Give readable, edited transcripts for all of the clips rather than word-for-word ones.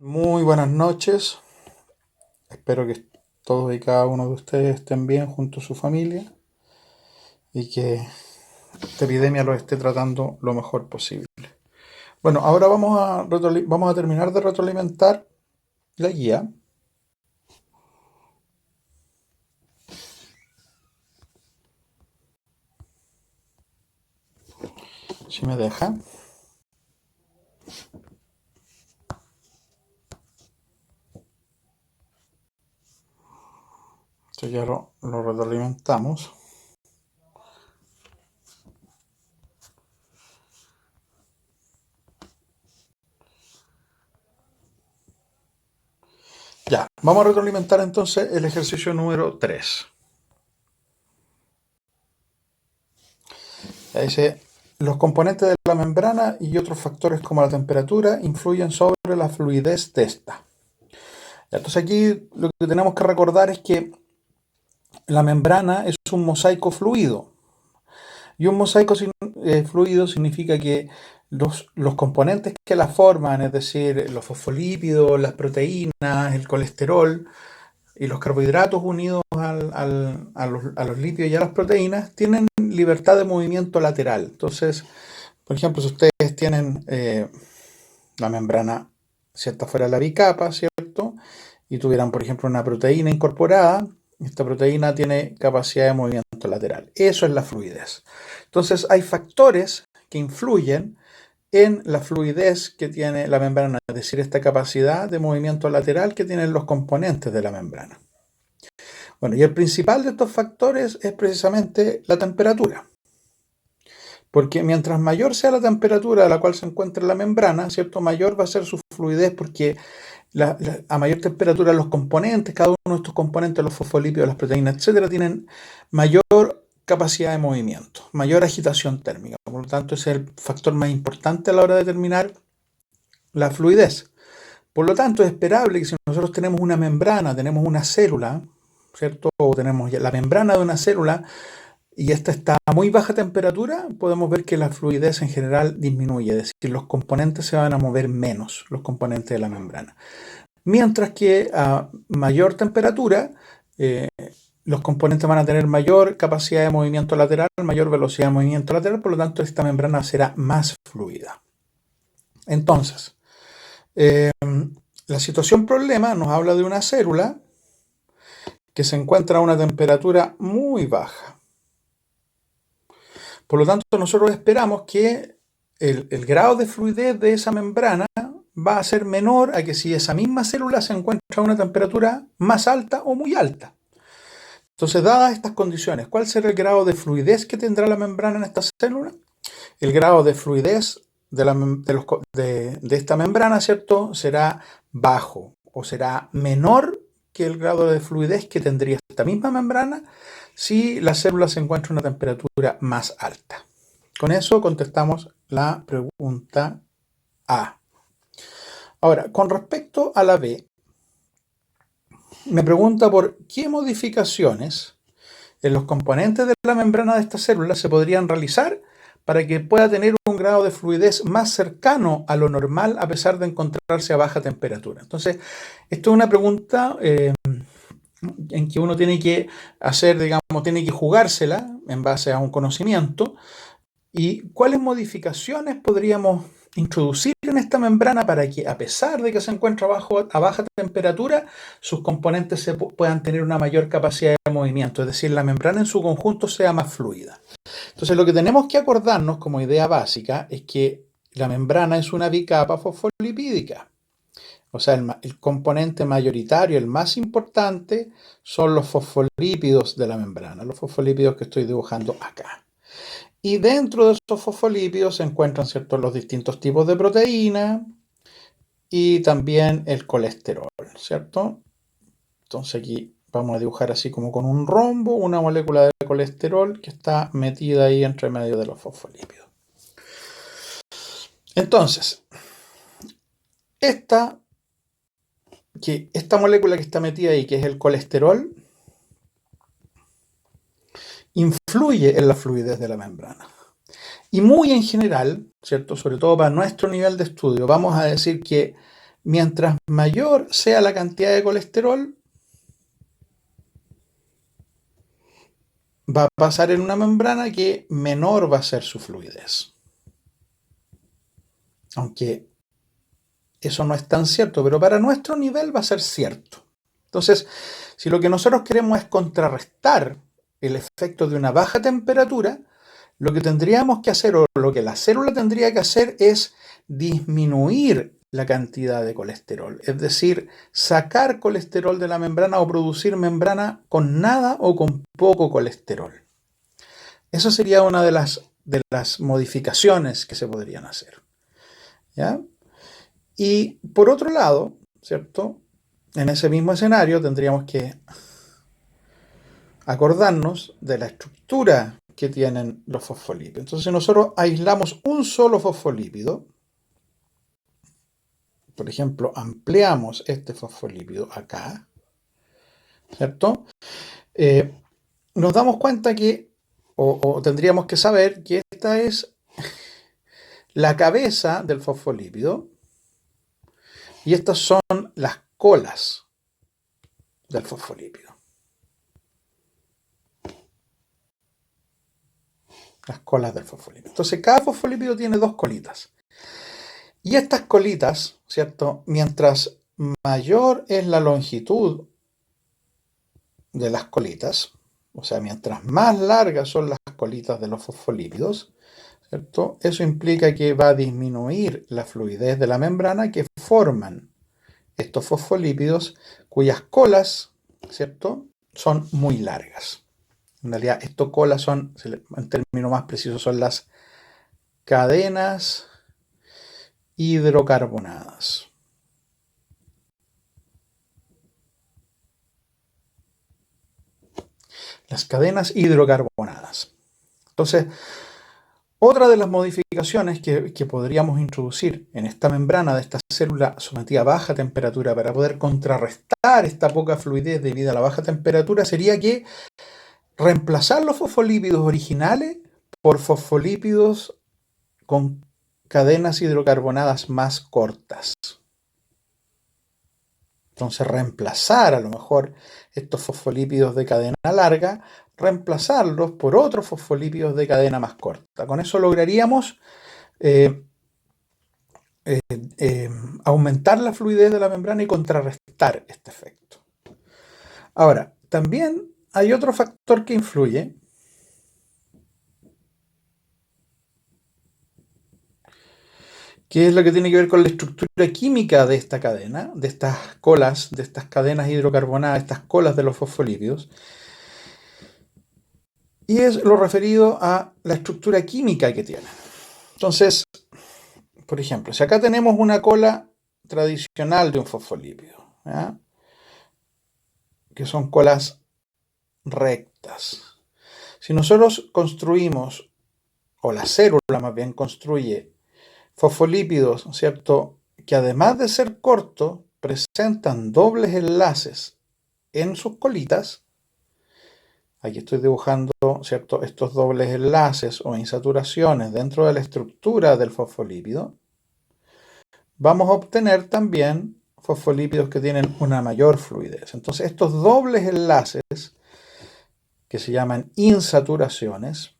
Muy buenas noches. Espero que todos y cada uno de ustedes estén bien junto a su familia y que esta epidemia los esté tratando lo mejor posible. Bueno, ahora vamos a terminar de retroalimentar la guía. Si me deja. Esto ya lo retroalimentamos. Ya, vamos a retroalimentar entonces el ejercicio número 3. Dice, los componentes de la membrana y otros factores como la temperatura influyen sobre la fluidez de esta. Entonces aquí lo que tenemos que recordar es que la membrana es un mosaico fluido. Y un mosaico fluido significa que los componentes que la forman, es decir, los fosfolípidos, las proteínas, el colesterol y los carbohidratos unidos a los lípidos y a las proteínas, tienen libertad de movimiento lateral. Entonces, por ejemplo, si ustedes tienen la membrana, ¿cierto?, fuera de la bicapa, ¿cierto?, y tuvieran, por ejemplo, una proteína incorporada, esta proteína tiene capacidad de movimiento lateral. Eso es la fluidez. Entonces, hay factores que influyen en la fluidez que tiene la membrana, es decir, esta capacidad de movimiento lateral que tienen los componentes de la membrana. Bueno, y el principal de estos factores es precisamente la temperatura. Porque mientras mayor sea la temperatura a la cual se encuentra la membrana, ¿cierto?, mayor va a ser su fluidez, porque a mayor temperatura los componentes, cada uno de estos componentes, los fosfolípidos, las proteínas, etcétera, tienen mayor capacidad de movimiento, mayor agitación térmica. Por lo tanto, ese es el factor más importante a la hora de determinar la fluidez. Por lo tanto, es esperable que si nosotros tenemos una membrana, tenemos una célula, ¿cierto?, o tenemos la membrana de una célula, y esta está a muy baja temperatura, podemos ver que la fluidez en general disminuye, es decir, los componentes se van a mover menos, los componentes de la membrana. Mientras que a mayor temperatura, los componentes van a tener mayor capacidad de movimiento lateral, mayor velocidad de movimiento lateral, por lo tanto esta membrana será más fluida. Entonces, la situación problema nos habla de una célula que se encuentra a una temperatura muy baja. Por lo tanto, nosotros esperamos que el grado de fluidez de esa membrana va a ser menor a que si esa misma célula se encuentra a una temperatura más alta o muy alta. Entonces, dadas estas condiciones, ¿cuál será el grado de fluidez que tendrá la membrana en esta célula? El grado de fluidez de esta membrana, ¿cierto?, será bajo o será menor que el grado de fluidez que tendría esta misma membrana si la célula se encuentra a una temperatura más alta. Con eso contestamos la pregunta A. Ahora, con respecto a la B, me pregunta por qué modificaciones en los componentes de la membrana de esta célula se podrían realizar para que pueda tener un grado de fluidez más cercano a lo normal a pesar de encontrarse a baja temperatura. Entonces, esto es una pregunta en que uno tiene que hacer, digamos, tiene que jugársela en base a un conocimiento. ¿Y cuáles modificaciones podríamos introducir en esta membrana para que, a pesar de que se encuentra a baja temperatura, sus componentes puedan tener una mayor capacidad de movimiento? Es decir, la membrana en su conjunto sea más fluida. Entonces, lo que tenemos que acordarnos como idea básica es que la membrana es una bicapa fosfolipídica. O sea, el componente mayoritario, el más importante, son los fosfolípidos de la membrana, los fosfolípidos que estoy dibujando acá. Y dentro de esos fosfolípidos se encuentran, ¿cierto?, los distintos tipos de proteína y también el colesterol, ¿cierto? Entonces aquí vamos a dibujar así como con un rombo una molécula de colesterol que está metida ahí entre medio de los fosfolípidos. Entonces, esta molécula que está metida ahí, que es el colesterol, influye en la fluidez de la membrana. Y muy en general, ¿cierto?, sobre todo para nuestro nivel de estudio, vamos a decir que mientras mayor sea la cantidad de colesterol, va a pasar en una membrana que menor va a ser su fluidez. Aunque eso no es tan cierto, pero para nuestro nivel va a ser cierto. Entonces, si lo que nosotros queremos es contrarrestar el efecto de una baja temperatura, lo que tendríamos que hacer, o lo que la célula tendría que hacer, es disminuir la cantidad de colesterol. Es decir, sacar colesterol de la membrana o producir membrana con nada o con poco colesterol. Eso sería una de las modificaciones que se podrían hacer, ¿ya? Y por otro lado, ¿cierto? En ese mismo escenario tendríamos que acordarnos de la estructura que tienen los fosfolípidos. Entonces, si nosotros aislamos un solo fosfolípido, por ejemplo, ampliamos este fosfolípido acá, ¿cierto? Nos damos cuenta que, o tendríamos que saber que esta es la cabeza del fosfolípido y estas son las colas del fosfolípido. Las colas del fosfolípido. Entonces, cada fosfolípido tiene dos colitas. Y estas colitas, ¿cierto? Mientras mayor es la longitud de las colitas, o sea, mientras más largas son las colitas de los fosfolípidos, ¿cierto? Eso implica que va a disminuir la fluidez de la membrana que forman estos fosfolípidos, cuyas colas, ¿cierto?, son muy largas. En realidad, estas colas son, en términos más precisos, son las cadenas hidrocarbonadas. Las cadenas hidrocarbonadas. Entonces, otra de las modificaciones que podríamos introducir en esta membrana de esta célula sometida a baja temperatura para poder contrarrestar esta poca fluidez debido a la baja temperatura sería que reemplazar los fosfolípidos originales por fosfolípidos con cadenas hidrocarbonadas más cortas. Entonces, reemplazar a lo mejor estos fosfolípidos de cadena larga, reemplazarlos por otros fosfolípidos de cadena más corta. Con eso lograríamos aumentar la fluidez de la membrana y contrarrestar este efecto. Ahora, también hay otro factor que influye, que es lo que tiene que ver con la estructura química de esta cadena, de estas colas, de estas cadenas hidrocarbonadas, estas colas de los fosfolípidos, y es lo referido a la estructura química que tienen. Entonces, por ejemplo, si acá tenemos una cola tradicional de un fosfolípido, ¿ya?, que son colas rectas. Si nosotros construimos, o la célula más bien construye fosfolípidos, ¿cierto?, que además de ser cortos, presentan dobles enlaces en sus colitas. Aquí estoy dibujando, ¿cierto?, estos dobles enlaces o insaturaciones dentro de la estructura del fosfolípido. Vamos a obtener también fosfolípidos que tienen una mayor fluidez. Entonces, estos dobles enlaces, que se llaman insaturaciones,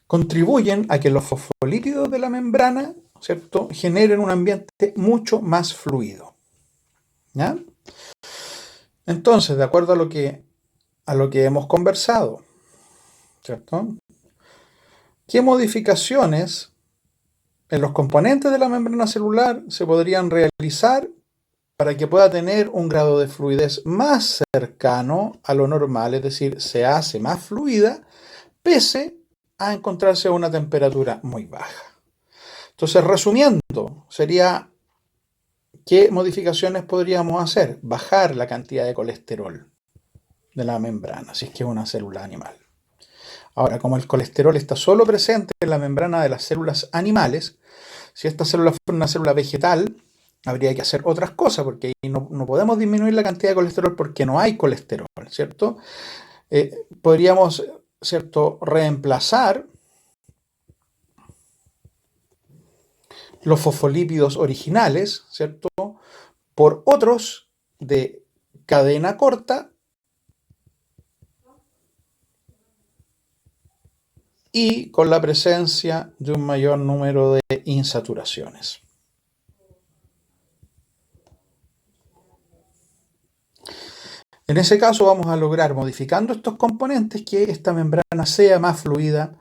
contribuyen a que los fosfolípidos de la membrana, ¿cierto?, generen un ambiente mucho más fluido, ¿ya? Entonces, de acuerdo a lo que hemos conversado, ¿cierto?, ¿qué modificaciones en los componentes de la membrana celular se podrían realizar para que pueda tener un grado de fluidez más cercano a lo normal? Es decir, se hace más fluida pese a encontrarse a una temperatura muy baja. Entonces, resumiendo, sería, ¿qué modificaciones podríamos hacer? Bajar la cantidad de colesterol de la membrana, si es que es una célula animal. Ahora, como el colesterol está solo presente en la membrana de las células animales, si esta célula fuera una célula vegetal, habría que hacer otras cosas, porque ahí no podemos disminuir la cantidad de colesterol porque no hay colesterol, ¿cierto? Podríamos, ¿cierto?, reemplazar los fosfolípidos originales, ¿cierto? Por otros de cadena corta y con la presencia de un mayor número de insaturaciones. En ese caso vamos a lograr, modificando estos componentes, que esta membrana sea más fluida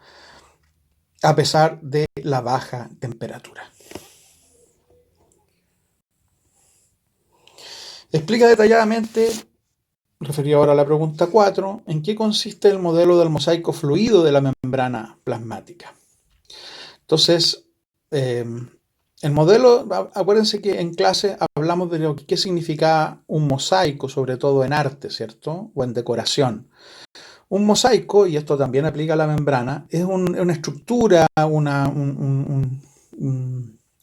a pesar de la baja temperatura. Explica detalladamente, referido ahora a la pregunta 4, en qué consiste el modelo del mosaico fluido de la membrana plasmática. Entonces, el modelo, acuérdense que en clase hablamos de qué significa un mosaico, sobre todo en arte, ¿cierto? O en decoración. Un mosaico, y esto también aplica a la membrana, es una estructura,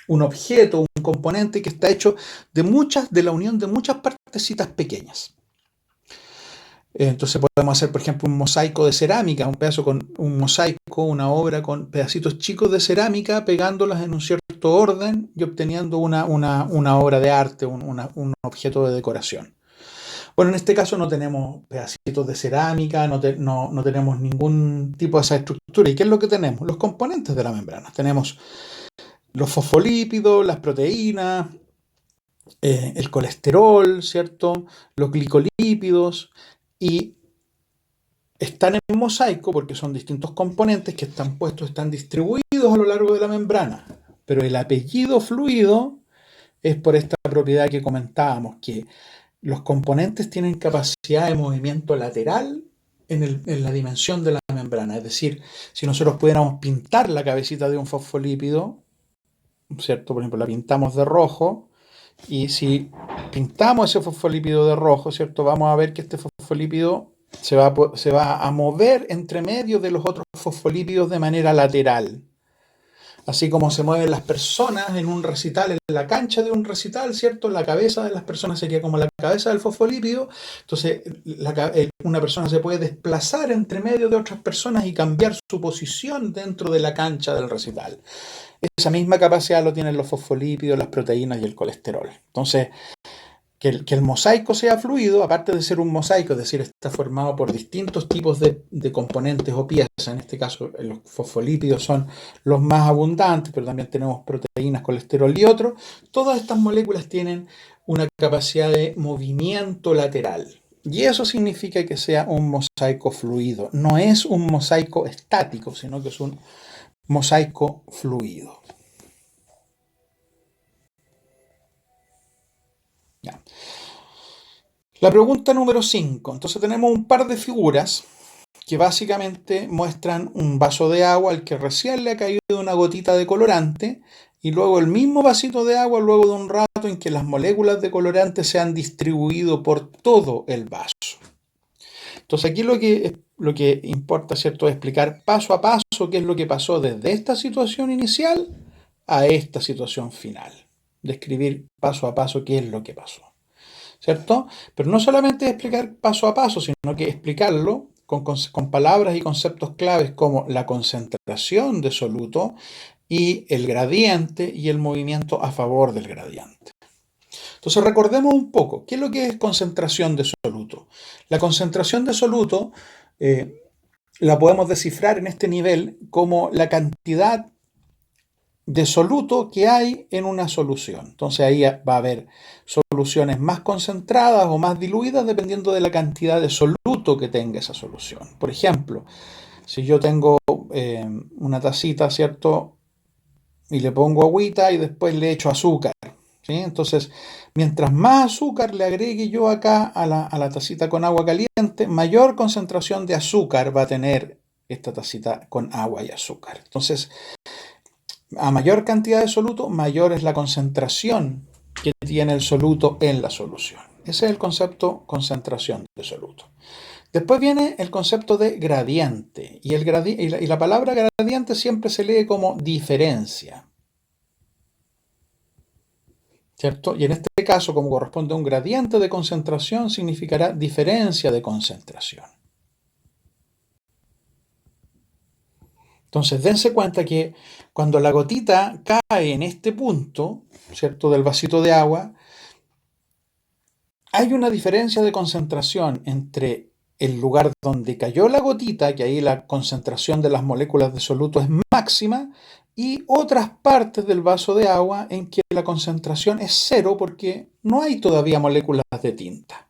un objeto, un componente que está hecho de la unión de muchas partecitas pequeñas. Entonces podemos hacer, por ejemplo, un mosaico de cerámica, un mosaico, una obra con pedacitos chicos de cerámica, pegándolas en un cierto orden y obteniendo una obra de arte, un objeto de decoración. Bueno, en este caso no tenemos pedacitos de cerámica, no tenemos ningún tipo de esa estructura. ¿Y qué es lo que tenemos? Los componentes de la membrana. Tenemos los fosfolípidos, las proteínas, el colesterol, ¿cierto? Los glicolípidos, y están en mosaico porque son distintos componentes que están puestos, están distribuidos a lo largo de la membrana. Pero el apellido fluido es por esta propiedad que comentábamos, que los componentes tienen capacidad de movimiento lateral en la dimensión de la membrana. Es decir, si nosotros pudiéramos pintar la cabecita de un fosfolípido, ¿cierto? Por ejemplo, la pintamos de rojo, y si pintamos ese fosfolípido de rojo, ¿cierto? Vamos a ver que este fosfolípido se va a mover entre medio de los otros fosfolípidos de manera lateral. Así como se mueven las personas en un recital, en la cancha de un recital, ¿cierto? La cabeza de las personas sería como la cabeza del fosfolípido. Entonces, una persona se puede desplazar entre medio de otras personas y cambiar su posición dentro de la cancha del recital. Esa misma capacidad lo tienen los fosfolípidos, las proteínas y el colesterol. Entonces, que el mosaico sea fluido, aparte de ser un mosaico, es decir, está formado por distintos tipos de componentes o piezas. En este caso, los fosfolípidos son los más abundantes, pero también tenemos proteínas, colesterol y otros. Todas estas moléculas tienen una capacidad de movimiento lateral. Y eso significa que sea un mosaico fluido. No es un mosaico estático, sino que es un mosaico fluido. Ya. La pregunta número 5. Entonces tenemos un par de figuras que básicamente muestran un vaso de agua al que recién le ha caído una gotita de colorante, y luego el mismo vasito de agua luego de un rato en que las moléculas de colorante se han distribuido por todo el vaso. Entonces aquí lo que importa, ¿cierto?, es explicar paso a paso qué es lo que pasó desde esta situación inicial a esta situación final. Describir paso a paso qué es lo que pasó, ¿cierto? Pero no solamente explicar paso a paso, sino que explicarlo con palabras y conceptos claves como la concentración de soluto y el gradiente y el movimiento a favor del gradiente. Entonces recordemos un poco, ¿qué es lo que es concentración de soluto? La concentración de soluto la podemos descifrar en este nivel como la cantidad de soluto que hay en una solución. Entonces ahí va a haber soluciones más concentradas o más diluidas dependiendo de la cantidad de soluto que tenga esa solución. Por ejemplo, si yo tengo una tacita, ¿cierto?, y le pongo agüita y después le echo azúcar, ¿sí? Entonces, mientras más azúcar le agregue yo acá a la tacita con agua caliente, mayor concentración de azúcar va a tener esta tacita con agua y azúcar. Entonces, a mayor cantidad de soluto, mayor es la concentración que tiene el soluto en la solución. Ese es el concepto concentración de soluto. Después viene el concepto de gradiente, y la palabra gradiente siempre se lee como diferencia, ¿cierto? Y en este caso, como corresponde a un gradiente de concentración, significará diferencia de concentración. Entonces, dense cuenta que cuando la gotita cae en este punto, ¿cierto?, del vasito de agua, hay una diferencia de concentración entre el lugar donde cayó la gotita, que ahí la concentración de las moléculas de soluto es máxima, y otras partes del vaso de agua en que la concentración es cero porque no hay todavía moléculas de tinta.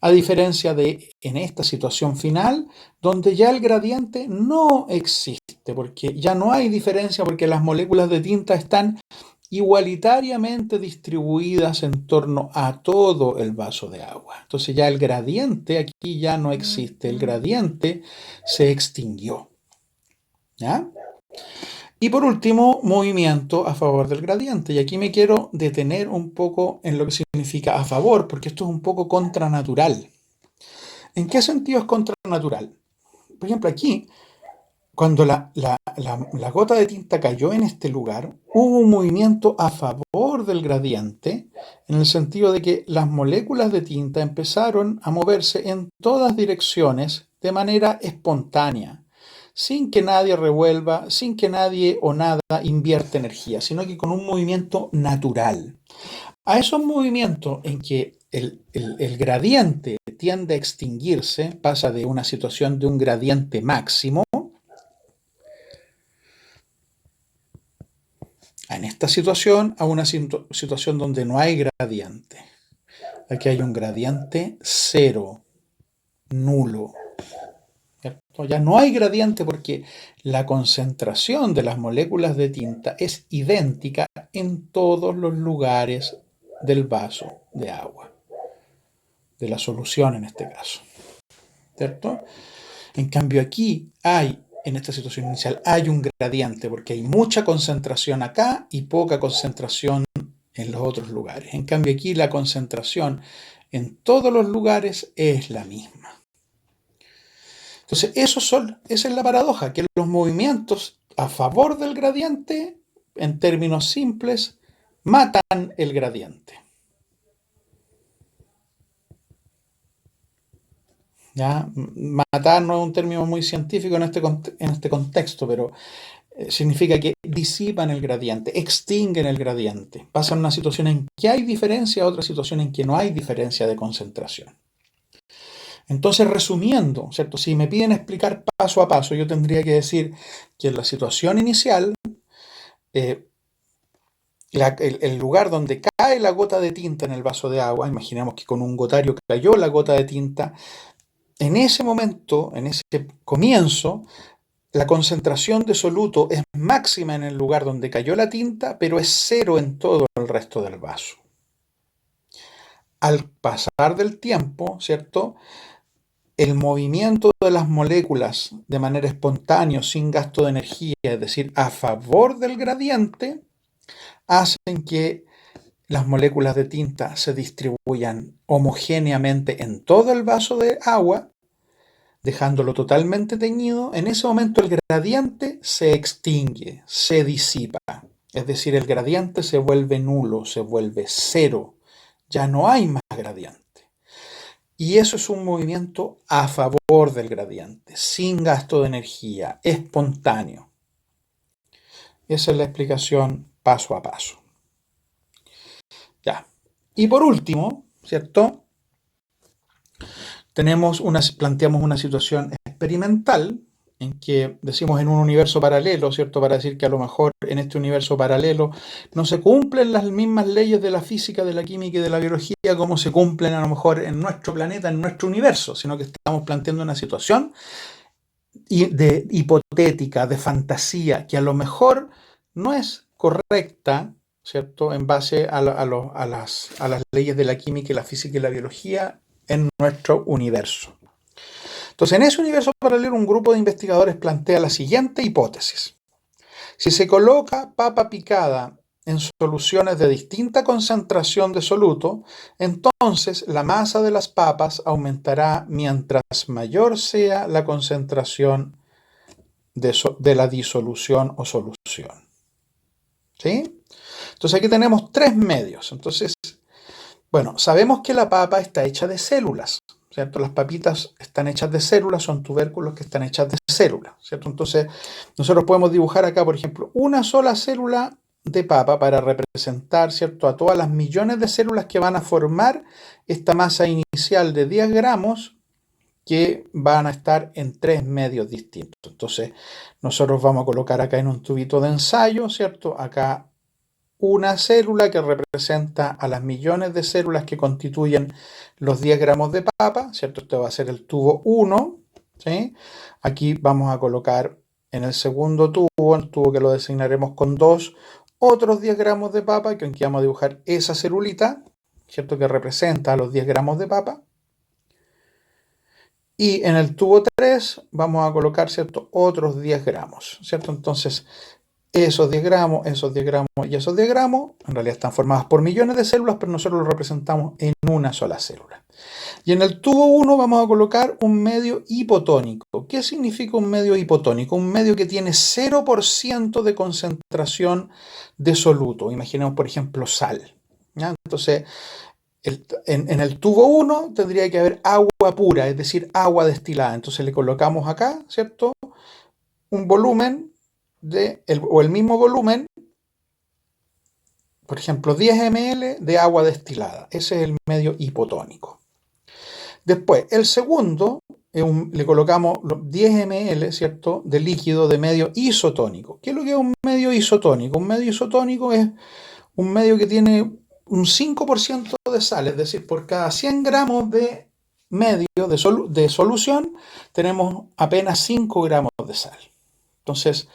A diferencia de en esta situación final, donde ya el gradiente no existe, porque ya no hay diferencia, porque las moléculas de tinta están igualitariamente distribuidas en torno a todo el vaso de agua. Entonces ya el gradiente aquí ya no existe, el gradiente se extinguió. ¿Ya? Y por último, movimiento a favor del gradiente. Y aquí me quiero detener un poco en lo que significa a favor, porque esto es un poco contranatural. ¿En qué sentido es contranatural? Por ejemplo, aquí, cuando la gota de tinta cayó en este lugar, hubo un movimiento a favor del gradiente, en el sentido de que las moléculas de tinta empezaron a moverse en todas direcciones de manera espontánea, sin que nadie revuelva, sin que nadie o nada invierta energía, sino que con un movimiento natural. A esos movimientos en que el gradiente tiende a extinguirse, pasa de una situación de un gradiente máximo, en esta situación a una situación donde no hay gradiente. Aquí hay un gradiente cero, nulo. ¿Cierto? Ya no hay gradiente porque la concentración de las moléculas de tinta es idéntica en todos los lugares del vaso de agua, de la solución en este caso. ¿Cierto? En cambio aquí en esta situación inicial, hay un gradiente porque hay mucha concentración acá y poca concentración en los otros lugares. En cambio aquí la concentración en todos los lugares es la misma. Entonces, esa es la paradoja, que los movimientos a favor del gradiente, en términos simples, matan el gradiente. ¿Ya? Matar no es un término muy científico en este contexto, pero significa que disipan el gradiente, extinguen el gradiente. Pasan una situación en que hay diferencia a otra situación en que no hay diferencia de concentración. Entonces, resumiendo, ¿cierto? Si me piden explicar paso a paso, yo tendría que decir que en la situación inicial, el lugar donde cae la gota de tinta en el vaso de agua, imaginemos que con un gotario cayó la gota de tinta, en ese momento, en ese comienzo, la concentración de soluto es máxima en el lugar donde cayó la tinta, pero es cero en todo el resto del vaso. Al pasar del tiempo, ¿cierto?, el movimiento de las moléculas de manera espontánea, sin gasto de energía, es decir, a favor del gradiente, hacen que las moléculas de tinta se distribuyan homogéneamente en todo el vaso de agua, dejándolo totalmente teñido. En ese momento el gradiente se extingue, se disipa. Es decir, el gradiente se vuelve nulo, se vuelve cero. Ya no hay más gradiente. Y eso es un movimiento a favor del gradiente, sin gasto de energía, espontáneo. Esa es la explicación paso a paso. Ya. Y por último, ¿cierto?, planteamos una situación experimental en que decimos en un universo paralelo, ¿cierto?, para decir que a lo mejor en este universo paralelo no se cumplen las mismas leyes de la física, de la química y de la biología como se cumplen a lo mejor en nuestro planeta, en nuestro universo, sino que estamos planteando una situación hipotética, de fantasía, que a lo mejor no es correcta, ¿cierto?, en base a las leyes de la química y la física y la biología en nuestro universo. Entonces, en ese universo paralelo, un grupo de investigadores plantea la siguiente hipótesis. Si se coloca papa picada en soluciones de distinta concentración de soluto, entonces la masa de las papas aumentará mientras mayor sea la concentración de la disolución o solución. ¿Sí? Entonces aquí tenemos tres medios. Entonces, bueno, sabemos que la papa está hecha de células, ¿cierto? Las papitas están hechas de células, son tubérculos que están hechas de células, ¿cierto? Entonces, nosotros podemos dibujar acá, por ejemplo, una sola célula de papa para representar, ¿cierto?, a todas las millones de células que van a formar esta masa inicial de 10 gramos que van a estar en 3 medios distintos. Entonces, nosotros vamos a colocar acá en un tubito de ensayo, ¿cierto?, acá una célula que representa a las millones de células que constituyen los 10 gramos de papa, ¿cierto? Este va a ser el tubo 1, ¿sí? Aquí vamos a colocar en el segundo tubo, el tubo que lo designaremos con 2, otros 10 gramos de papa, que aquí vamos a dibujar esa celulita, ¿cierto?, que representa a los 10 gramos de papa. Y en el tubo 3 vamos a colocar, ¿cierto?, otros 10 gramos, ¿cierto? Entonces, esos 10 gramos, esos 10 gramos y esos 10 gramos, en realidad están formadas por millones de células, pero nosotros lo representamos en una sola célula. Y en el tubo 1 vamos a colocar un medio hipotónico. ¿Qué significa un medio hipotónico? Un medio que tiene 0% de concentración de soluto. Imaginemos, por ejemplo, sal, ¿ya? Entonces, en el tubo 1 tendría que haber agua pura, es decir, agua destilada. Entonces le colocamos acá, ¿cierto?, un volumen o el mismo volumen, por ejemplo, 10 ml de agua destilada. Ese es el medio hipotónico. Después, el segundo, le colocamos 10 ml, ¿cierto?, de líquido de medio isotónico. ¿Qué es lo que es un medio isotónico? Un medio isotónico es un medio que tiene un 5% de sal, es decir, por cada 100 gramos de medio de solución, tenemos apenas 5 gramos de sal. Entonces,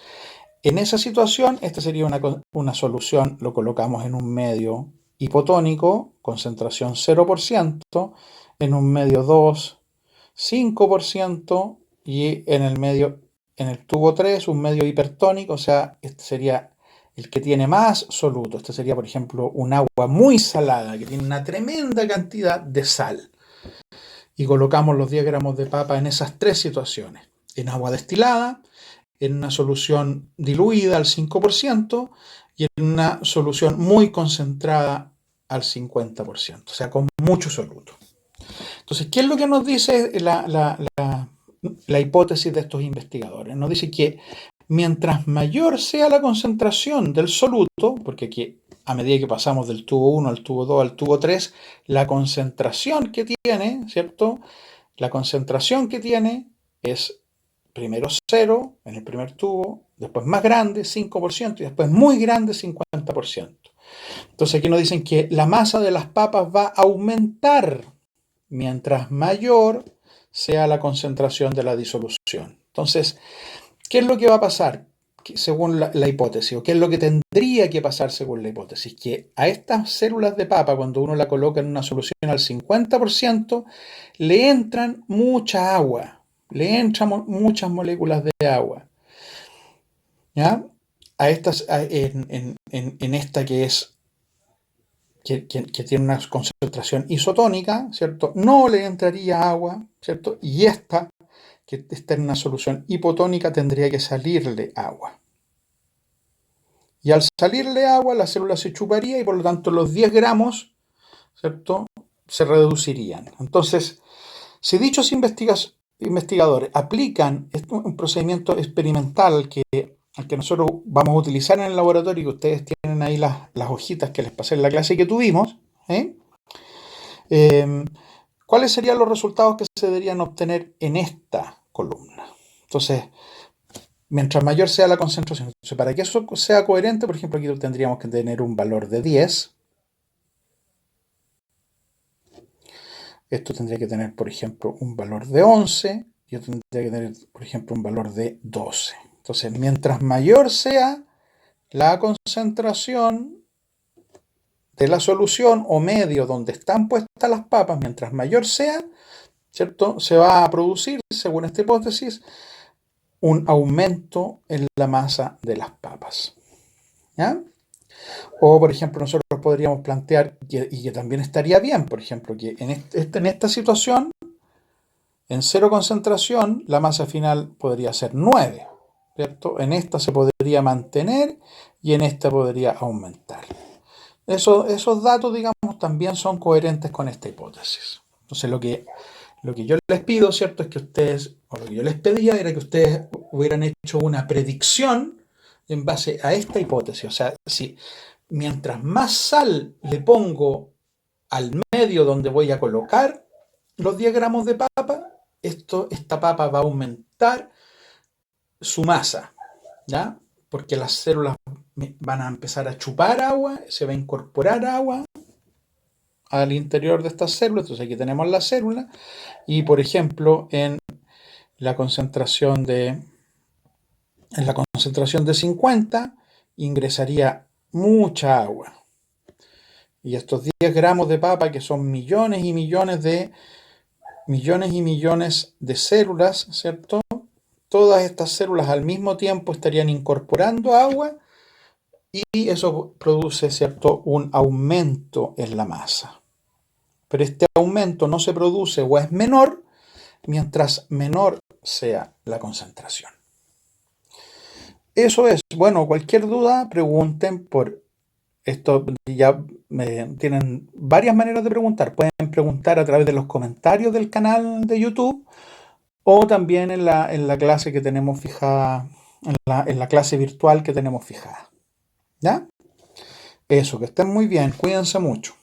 en esa situación, esta sería una solución, lo colocamos en un medio hipotónico, concentración 0%, en un medio 2, 5%, y en el tubo 3, un medio hipertónico, o sea, este sería el que tiene más soluto. Este sería, por ejemplo, un agua muy salada, que tiene una tremenda cantidad de sal. Y colocamos los 10 gramos de papa en esas tres situaciones, en agua destilada, en una solución diluida al 5% y en una solución muy concentrada al 50%, o sea, con mucho soluto. Entonces, ¿qué es lo que nos dice la hipótesis de estos investigadores? Nos dice que mientras mayor sea la concentración del soluto, porque aquí a medida que pasamos del tubo 1 al tubo 2 al tubo 3, la concentración que tiene, ¿cierto?, la concentración que tiene es primero 0 en el primer tubo, después más grande, 5%, y después muy grande, 50%. Entonces aquí nos dicen que la masa de las papas va a aumentar mientras mayor sea la concentración de la disolución. Entonces, ¿qué es lo que va a pasar según la hipótesis? ¿O qué es lo que tendría que pasar según la hipótesis? Que a estas células de papa, cuando uno la coloca en una solución al 50%, le entran mucha agua. Le entran muchas moléculas de agua, ¿ya? En esta que tiene una concentración isotónica, ¿cierto?, no le entraría agua, ¿cierto? Y esta, que está en una solución hipotónica, tendría que salirle agua. Y al salirle agua, la célula se chuparía y por lo tanto los 10 gramos, ¿cierto?, se reducirían. Entonces, si dichos investigadores aplican un procedimiento experimental al que nosotros vamos a utilizar en el laboratorio, que ustedes tienen ahí las hojitas que les pasé en la clase que tuvimos, ¿cuáles serían los resultados que se deberían obtener en esta columna? Entonces, mientras mayor sea la concentración. Entonces, para que eso sea coherente, por ejemplo, aquí tendríamos que tener un valor de 10. Esto tendría que tener, por ejemplo, un valor de 11. Y esto tendría que tener, por ejemplo, un valor de 12. Entonces, mientras mayor sea la concentración de la solución o medio donde están puestas las papas, mientras mayor sea, ¿cierto?, se va a producir, según esta hipótesis, un aumento en la masa de las papas, ¿ya? O, por ejemplo, nosotros podríamos plantear, y que también estaría bien, por ejemplo, que en esta situación, en cero concentración, la masa final podría ser 9, ¿cierto? En esta se podría mantener y en esta podría aumentar. Esos datos, digamos, también son coherentes con esta hipótesis. Entonces, lo que Lo que yo les pido, ¿cierto? Es que ustedes, o lo que yo les pedía era que ustedes hubieran hecho una predicción en base a esta hipótesis. O sea, si mientras más sal le pongo al medio donde voy a colocar los 10 gramos de papa, esta papa va a aumentar su masa, ¿ya? Porque las células van a empezar a chupar agua, se va a incorporar agua al interior de estas células. Entonces aquí tenemos la célula y, por ejemplo, la concentración de, en la concentración de 50 ingresaría mucha agua. Y estos 10 gramos de papa, que son millones y millones de células, ¿cierto? Todas estas células al mismo tiempo estarían incorporando agua y eso produce, ¿cierto?, un aumento en la masa. Pero este aumento no se produce o es menor mientras menor sea la concentración. Eso es. Bueno, cualquier duda, pregunten por esto. Ya tienen varias maneras de preguntar. Pueden preguntar a través de los comentarios del canal de YouTube o también en la clase que tenemos fijada, en la clase virtual que tenemos fijada. ¿Ya? Eso, que estén muy bien. Cuídense mucho.